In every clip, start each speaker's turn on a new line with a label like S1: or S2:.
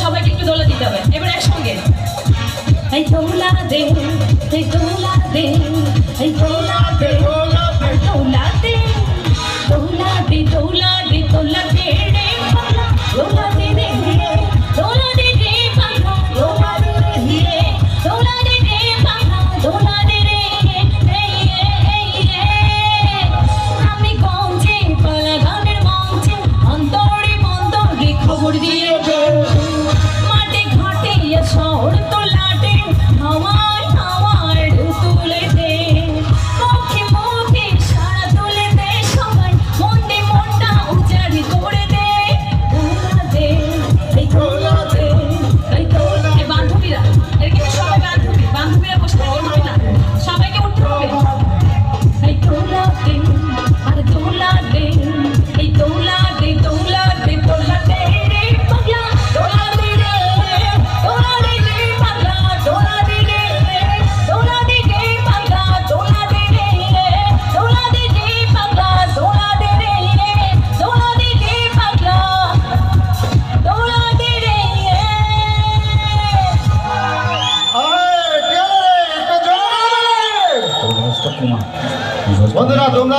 S1: সবাইকে একটু দোলা দিতে হবে এবার একসঙ্গে এই দোলা দে এই দোলা দে এই দোলা দে দোলা দে দোলা দে দোলা দে দোলা দে রে পাগলা দোলা দে রে দোলা দে রে পাগলা দোলা দে রে দোলা দে রে পাগলা দোলা দে রে আমি গঞ্জে পালা গানের মঞ্চে অন্তরে মন্তরে খবর দিয়ে মাঠে ঘাটে শহর তোলাটে হাওয়ায় হাওয়ায় তুলে দে মুখে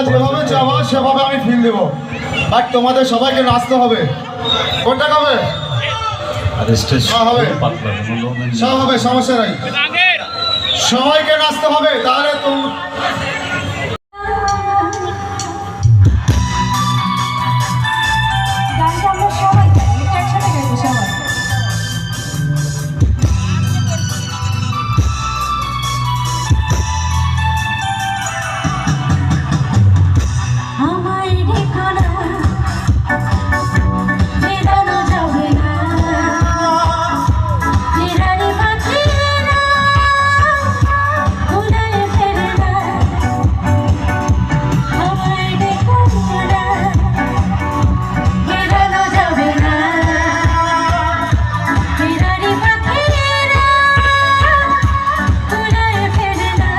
S2: তোমরা যেভাবে চাও সেভাবে আমি ফিল দেবো, বাট তোমাদের সবাইকে নাচতে হবে। কোনটা হবে? সব হবে, সমস্যা নাই, সবাইকে নাচতে হবে। তাহলে তো
S1: গানটা আমরা সবাই গাই, এটা একসাথে গাইবো সবাই। আমায় দেখো না, ফেরানো যাবে না, ফেরারি পাখিরা উড়ায় ফেরে না। আমায় দেখো না, ফেরানো যাবে না, ফেরারি পাখিরা উড়ায় ফেরে না।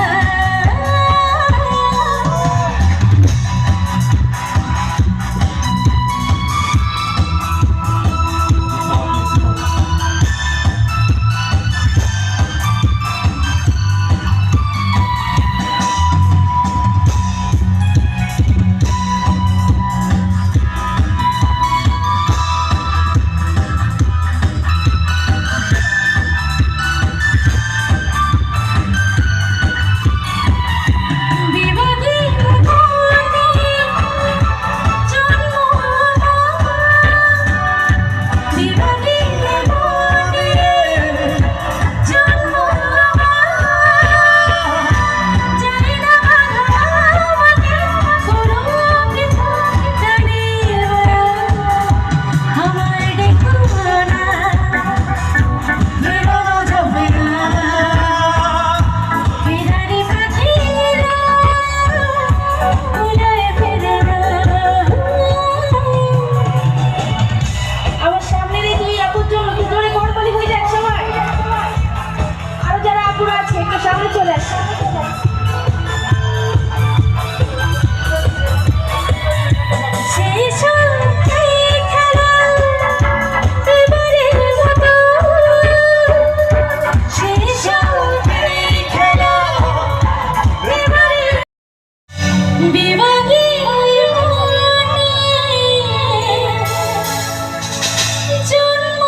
S1: বিবাদী মনে জন্ম বিবাদী মনে জন্ম জানি না আমাকে কোনো কিছু জানি আমার দেখো না, বেরোনো যাবে না, ফেরারি পাখিরা উড়ায় ফেরে না। আমার সামনের এই দুই আপুর জন্য কি জোরে করতালি হয়ে যাক সবাই। আরো যারা আপুরা আছে একটু সামনে চলে আসে। সেই সঙ্গে খেলা এবারের মতো, সেই সঙ্গে খেলা এবারের বিবাদী মনে জন্ম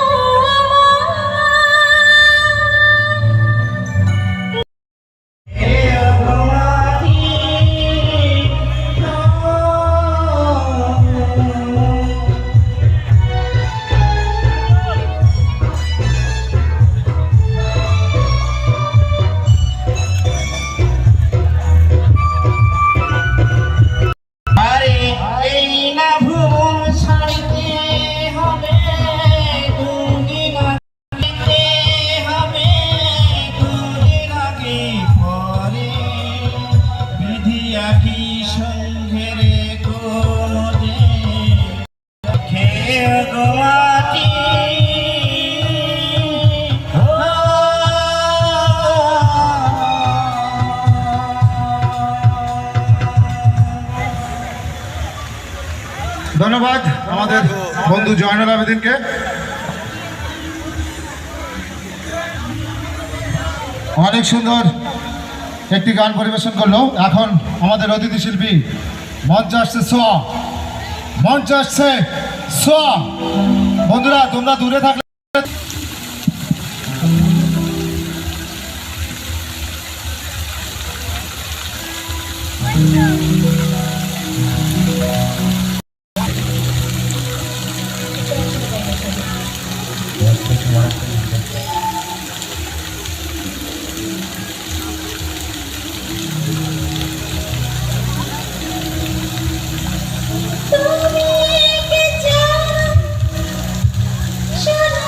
S3: আরে এই না ভুবন ছাড়িতে হবে, দুদিন আগে হবে, দুদিন আগে পরে বিধিয়া কি সঙ্ঘেরে কোনদে খেয়ে গোয়াটি
S2: ধন্যবাদ আমাদের বন্ধু জয়নুল আবেদিনকে। অনেক সুন্দর একটি গান পরিবেশন করলো। এখন আমাদের অতিথি শিল্পী মঞ্চে আসছে সোয়া, মঞ্চে আসছে সোয়া। বন্ধুরা তোমরা দূরে থাকলে
S1: তুমি কে চাও শোনো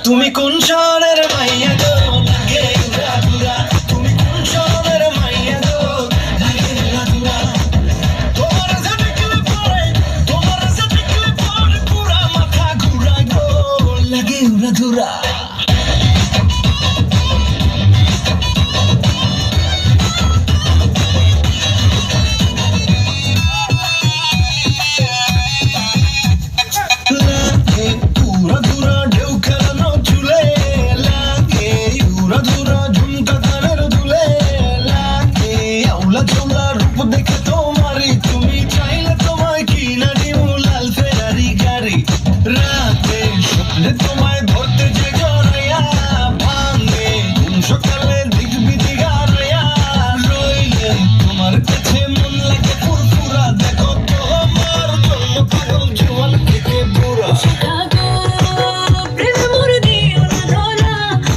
S4: তুমি কোন শহরের মাইয়া গো লাগে উড়া ধুরা তুমি কোন শহরের মাইয়া গো লাগে উড়া ধুরা তোমার যে দেখলে পরে পুরা মাথা ঘুরা গো লাগে উড়া ধুরা তোমায় ধরতে যে জড়াইয়া ভাঙে সকালে দেখবি দিঘারাইয়া রইলে তোমার কাছে মন লাগে ফুরফুরা দেখো তোমার জন্য পাগল জোয়ান থেকে বুড়া
S1: আগো প্রেম মোর দিও না ধরা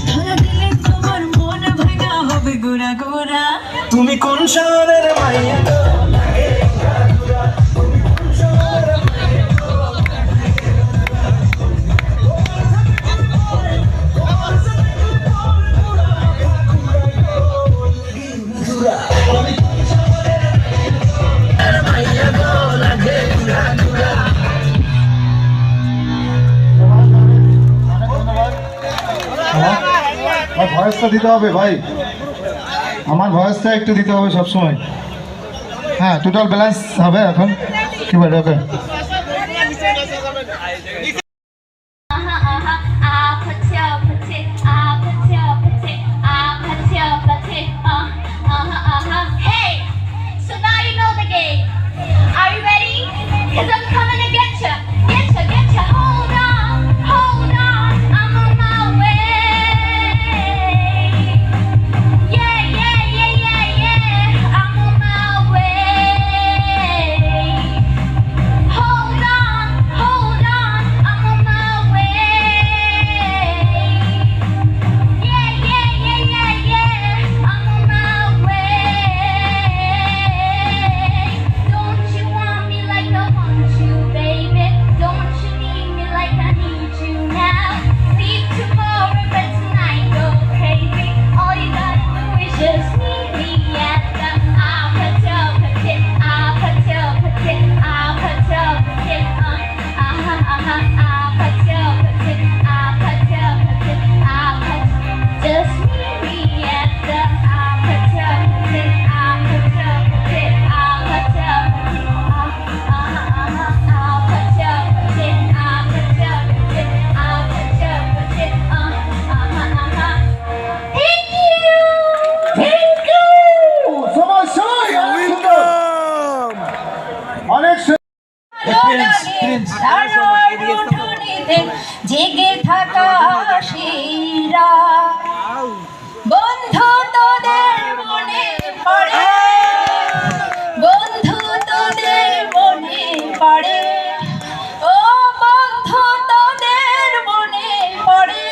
S1: ধরা দিলে তোমার মন ভাঙা হবে গোরা গোরা
S4: তুমি কোন শহরের মাইয়া গো লাগে উড়া ধুরা তুমি কোন শহরের মাইয়া গো
S2: আমার ভয়েসটা দিতে হবে ভাই, আমার ভয়েসটা একটু দিতে হবে সবসময়। হ্যাঁ, টোটাল ব্যালেন্স হবে এখন কি বলে ওকে।
S5: Hey, so now you know the game. Are you ready? 'Cause I'm coming to get ya, get ya, get ya. Hold on, I'm on my way. Yeah, I'm on my way. Hold on, I'm on my way. Yeah, I'm on my way. Don't you want me like I want you, baby? Don't you need me like I need you now? Leave tomorrow, but tonight go crazy. All you gotta do is just meet me at the hotel. Just meet me at the জেগে থাকা শিরা বন্ধু তোদের মনে পড়ে বন্ধু তোদের মনে পড়ে ও বন্ধু তোদের মনে পড়ে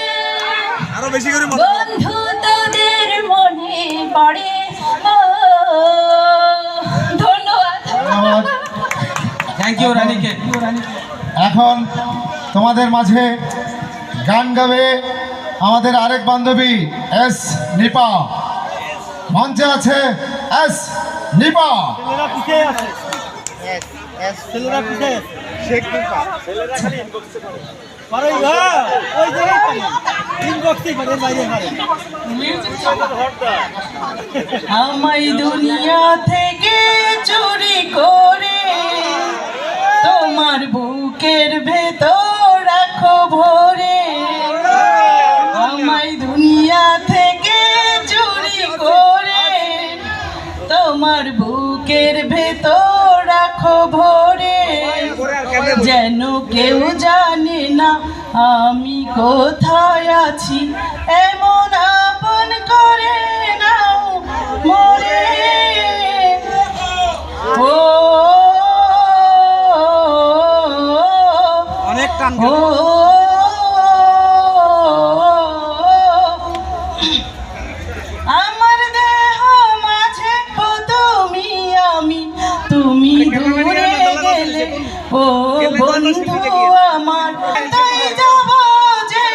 S5: আরো বেশি করে বন্ধু তোদের মনে পড়ে ও ধন্যবাদ।
S4: থ্যাংক ইউ রানীকে।
S2: এখন তোমাদের মাঝে গান গাবে আমাদের আরেক বান্ধবী এস নিপা। মঞ্চে আছে এস নিপা।
S6: আমায় দুনিয়া থেকে চুরি করে তোমার বুকের ভেতর রাখো ভরে আমায় দুনিয়া থেকে চুরি করে তোমার বুকের ভেতর রাখো ভরে যেন কেউ জানে না আমি কোথায় আছি এমন আপন করে নাও মরে ও ও আমার দেহ মাঝে তুমি আমি তুমি দূরে গেলে ও বন্ধু আমার তাই যাব যে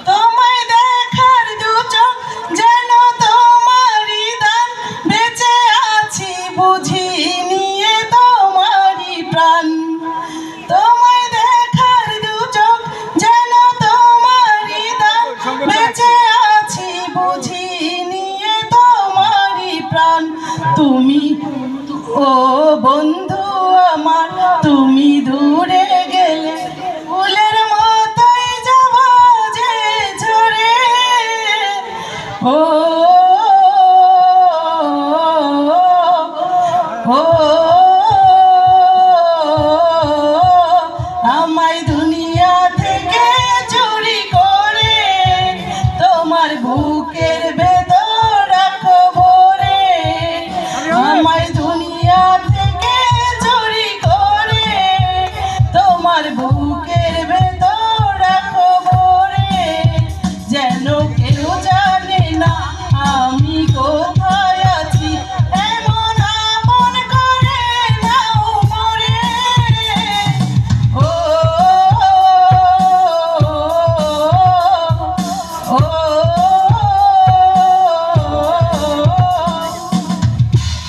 S6: তোমায় দেখার দু চোখ যেন তোমারই দান, বেঁচে আছি বুঝি নিয়ে তোমারই প্রাণ। তোমায় দেখার দু চোখ যেন তোমারই দান, বেঁচে আছি বুঝি নিয়ে তোমারই প্রাণ। তুমি ও বন্ধু আমার, তুমি দূরে গেলে ফুলের মতোই যাব যে ঝরে। ও ও আমায় দুনিয়া থেকে চুরি করে তোমার বুকের ভেতর রাখো ভরে। আমায় দুনিয়া থেকে চুরি করে তোমার বুকের ভেতর রাখো ভরে। যেন কেউ জানে না আমি কোথায় আছি, এমন আপন করে নাও মরে। ও ও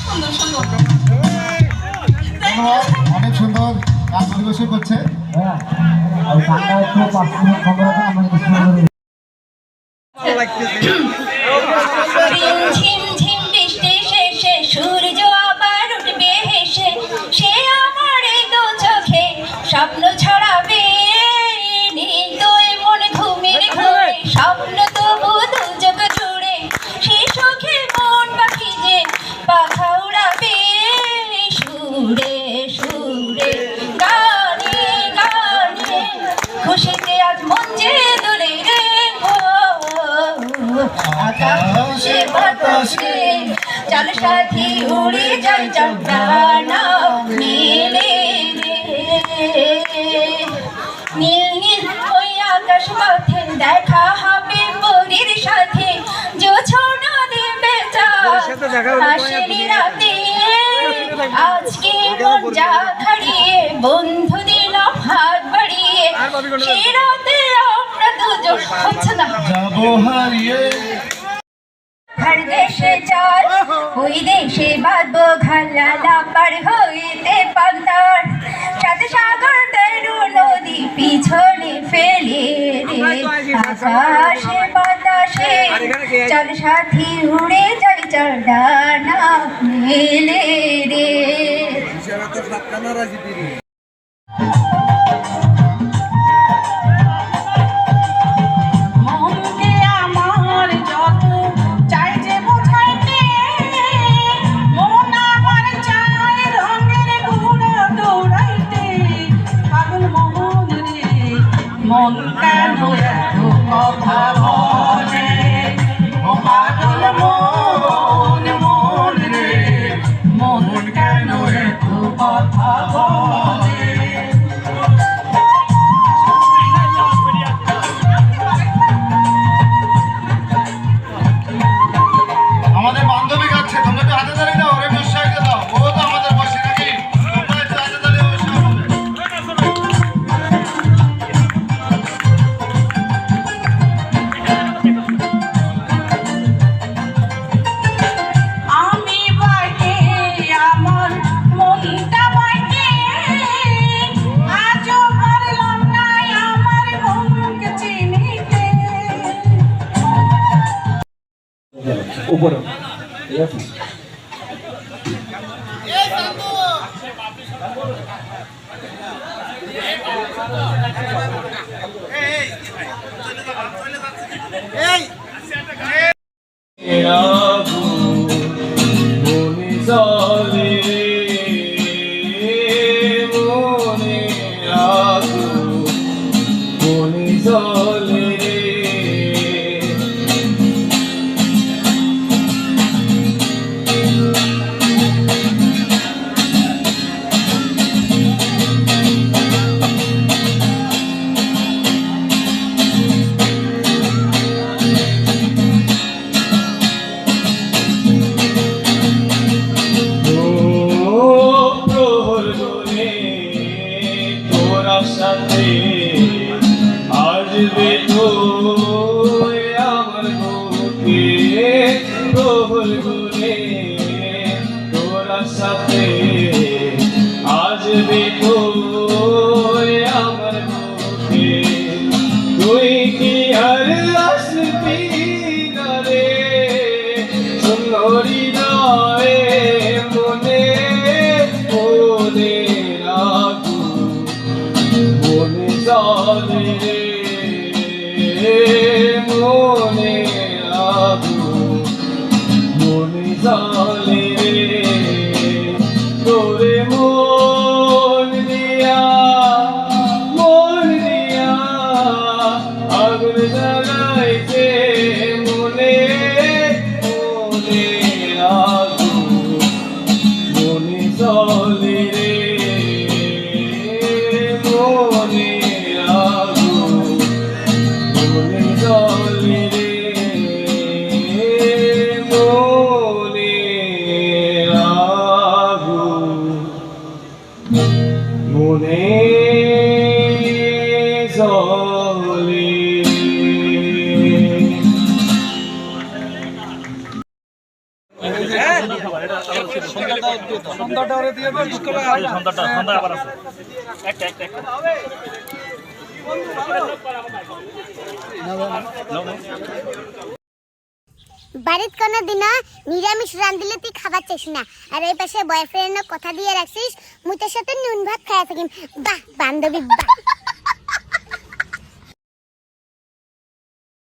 S6: সুন্দর সুন্দর।
S2: অনেক সুন্দর গান পরিবেশন করছে।
S1: ঝিম ঝিম বৃষ্টি শেষে সূর্য আবার উঠবে হেসে, সে আমার এই দু চোখে স্বপ্ন ছড়াবে। নির্দয় মন ঘুমের ঘুরে স্বপ্ন তবু দু চোখ জুড়ে, সে সুখে মন পাখি যে পাখা উড়াবে। সুরে সুরে গানে গানে খুশিতে আজ মন যে দোলে রে। আকাশে বাতাসে চল সাথী উড়ে যায় চন্দ্রানা মেলে রে। নীল নীল ওই আকাশ পথে দেখা হবে পরীর সাথে, জোছনা দেবে আসেনি রাতে। আজকে মন যা হারিয়ে বন্ধু দিলাম হাত বাড়িয়ে, সে রাতে আমরা দুজন হচ্ছে না
S2: যাবো হারিয়ে।
S1: হর দেশে চল ওই দেশে বাঁধবো ঘালা পার হইতে পান্তার, সাথে সাগর তেরু নদী পিছনে ফেলে রে। আকাশে বাতাসে চল সাথী উড়ে যাই চড়ানা মেলে রে।
S6: মনকে আমার যত চাই যে বোঝাইতে, মন আমার চায় রঙের ঘোড়া দৌড়াইতে। পাগল মন রে মন কেন এত কথা বলে, ও পাগল মন মন রে মন কেন এত কথা বলে।
S2: আমাদের বান্ধবী গাচ্ছে, তোমরা একটু হাতে দাঁড়িয়ে দাও, ওরা একটু উৎসাহিত দাও। ও তো আমাদের বসে নাকি, তোমরা একটু হাতে দাঁড়িয়ে উৎসাহ হবে।
S6: আমি বাকে আমার মনটা বাকে, আজও পারলাম না আমার মনকে চিনিতে।
S4: নিবাইছে মনে মনে আগুন মনে জলে রে মনে আগুন মনে জলে রে মনে আগুন মনে জলে
S7: বাড়িত কোনো দিন নিরামিষ রান্ধিলে তুই খাবার চাইস না, আর এই পাশে বয়ফ্রেন্ড কথা দিয়ে রাখছিস মুই তোর সাথে নুন ভাত খাইয়া থাকিম। বাহ বান্ধবী বাহ।